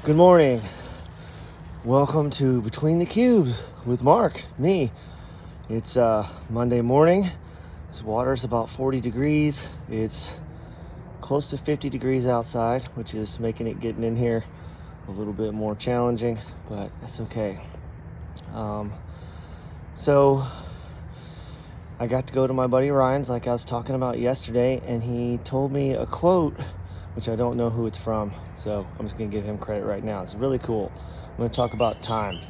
Good morning. Welcome to Between the Cubes with Mark, me. It's Monday morning. This water's about 40 degrees. It's close to 50 degrees outside, which is making it getting in here a little bit more challenging, but that's okay. So I got to go to my buddy Ryan's like I was talking about yesterday, and he told me a quote which I don't know who it's from, so I'm just going to give him credit right now. It's really cool. I'm going to talk about time,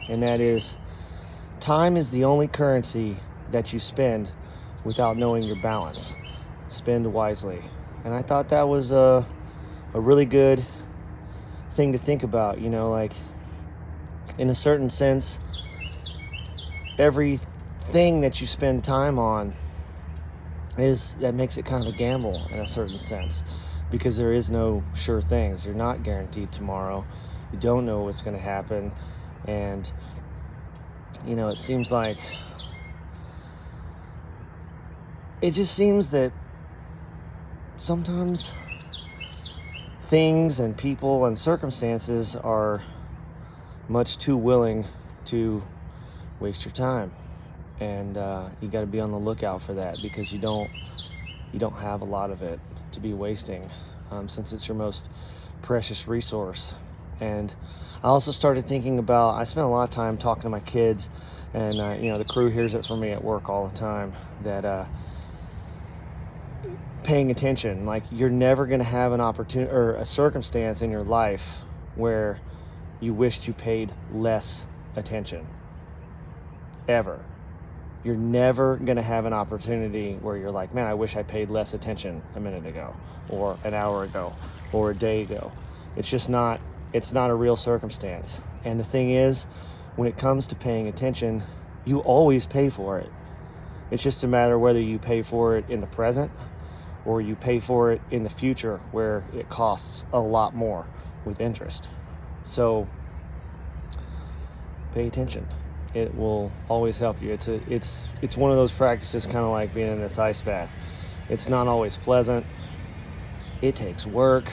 and that is, time is the only currency that you spend without knowing your balance. Spend wisely. And I thought that was a really good thing to think about, like, in a certain sense, everything that you spend time on that makes it kind of a gamble in a certain sense, because there is no sure things. You're not guaranteed tomorrow. You don't know what's going to happen. And, it seems like, it just seems that sometimes things and people and circumstances are much too willing to waste your time. And you got to be on the lookout for that, because you don't have a lot of it to be wasting, since it's your most precious resource. And I also started thinking about, I spent a lot of time talking to my kids, and the crew hears it from me at work all the time, that paying attention, like, you're never going to have an opportunity or a circumstance in your life where you wished you paid less attention, ever. You're never going to have an opportunity where you're like, man, I wish I paid less attention a minute ago, or an hour ago, or a day ago. It's not a real circumstance. And the thing is, when it comes to paying attention, you always pay for it. It's just a matter of whether you pay for it in the present or you pay for it in the future, where it costs a lot more with interest. So pay attention. It will always help you. It's one of those practices, kind of like being in this ice bath. It's not always pleasant. It takes work.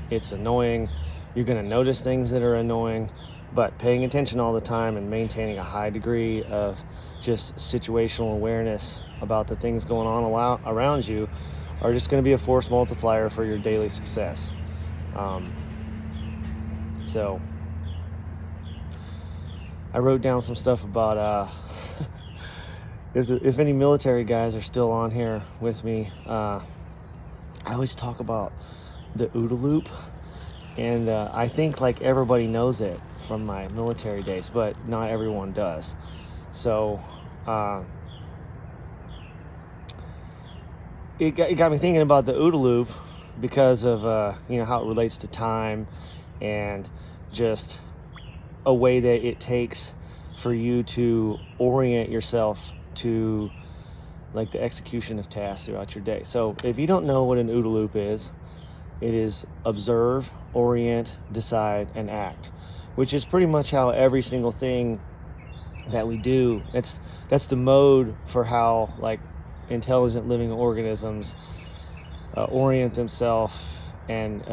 It's annoying. You're going to notice things that are annoying, but paying attention all the time and maintaining a high degree of just situational awareness about the things going on around you are just going to be a force multiplier for your daily success. So I wrote down some stuff about if any military guys are still on here with me. I always talk about the OODA loop, and I think like everybody knows it from my military days, but not everyone does. So it got me thinking about the OODA loop, because of how it relates to time, and just a way that it takes for you to orient yourself to, like, the execution of tasks throughout your day. So if you don't know what an OODA loop is, it is observe, orient, decide, and act, which is pretty much how every single thing that we do, that's the mode for how, like, intelligent living organisms orient themselves and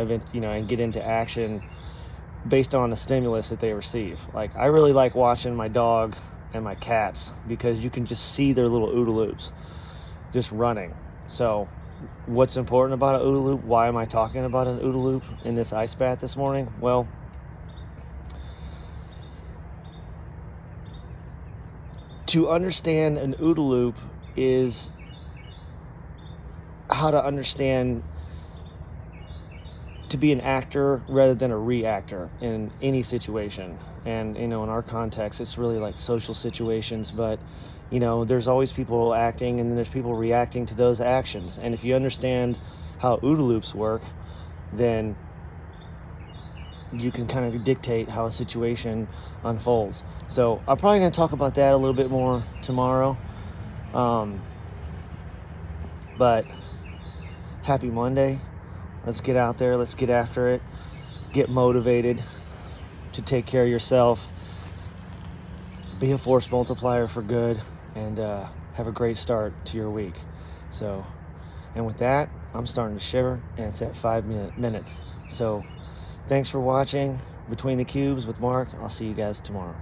get into action based on the stimulus that they receive. Like, I really like watching my dog and my cats, because you can just see their little OODA loops just running. So what's important about an OODA loop? Why am I talking about an OODA loop in this ice bath this morning? Well, to understand an OODA loop is how to understand to be an actor rather than a reactor in any situation. And in our context, it's really like social situations, but there's always people acting, and then there's people reacting to those actions. And if you understand how OODA loops work, then you can kind of dictate how a situation unfolds. So I'm probably going to talk about that a little bit more tomorrow. But happy Monday. Let's get out there. Let's get after it. Get motivated to take care of yourself. Be a force multiplier for good, and have a great start to your week. So, and with that, I'm starting to shiver, and it's at 5 minutes. So thanks for watching. Between the Cubes with Mark. I'll see you guys tomorrow.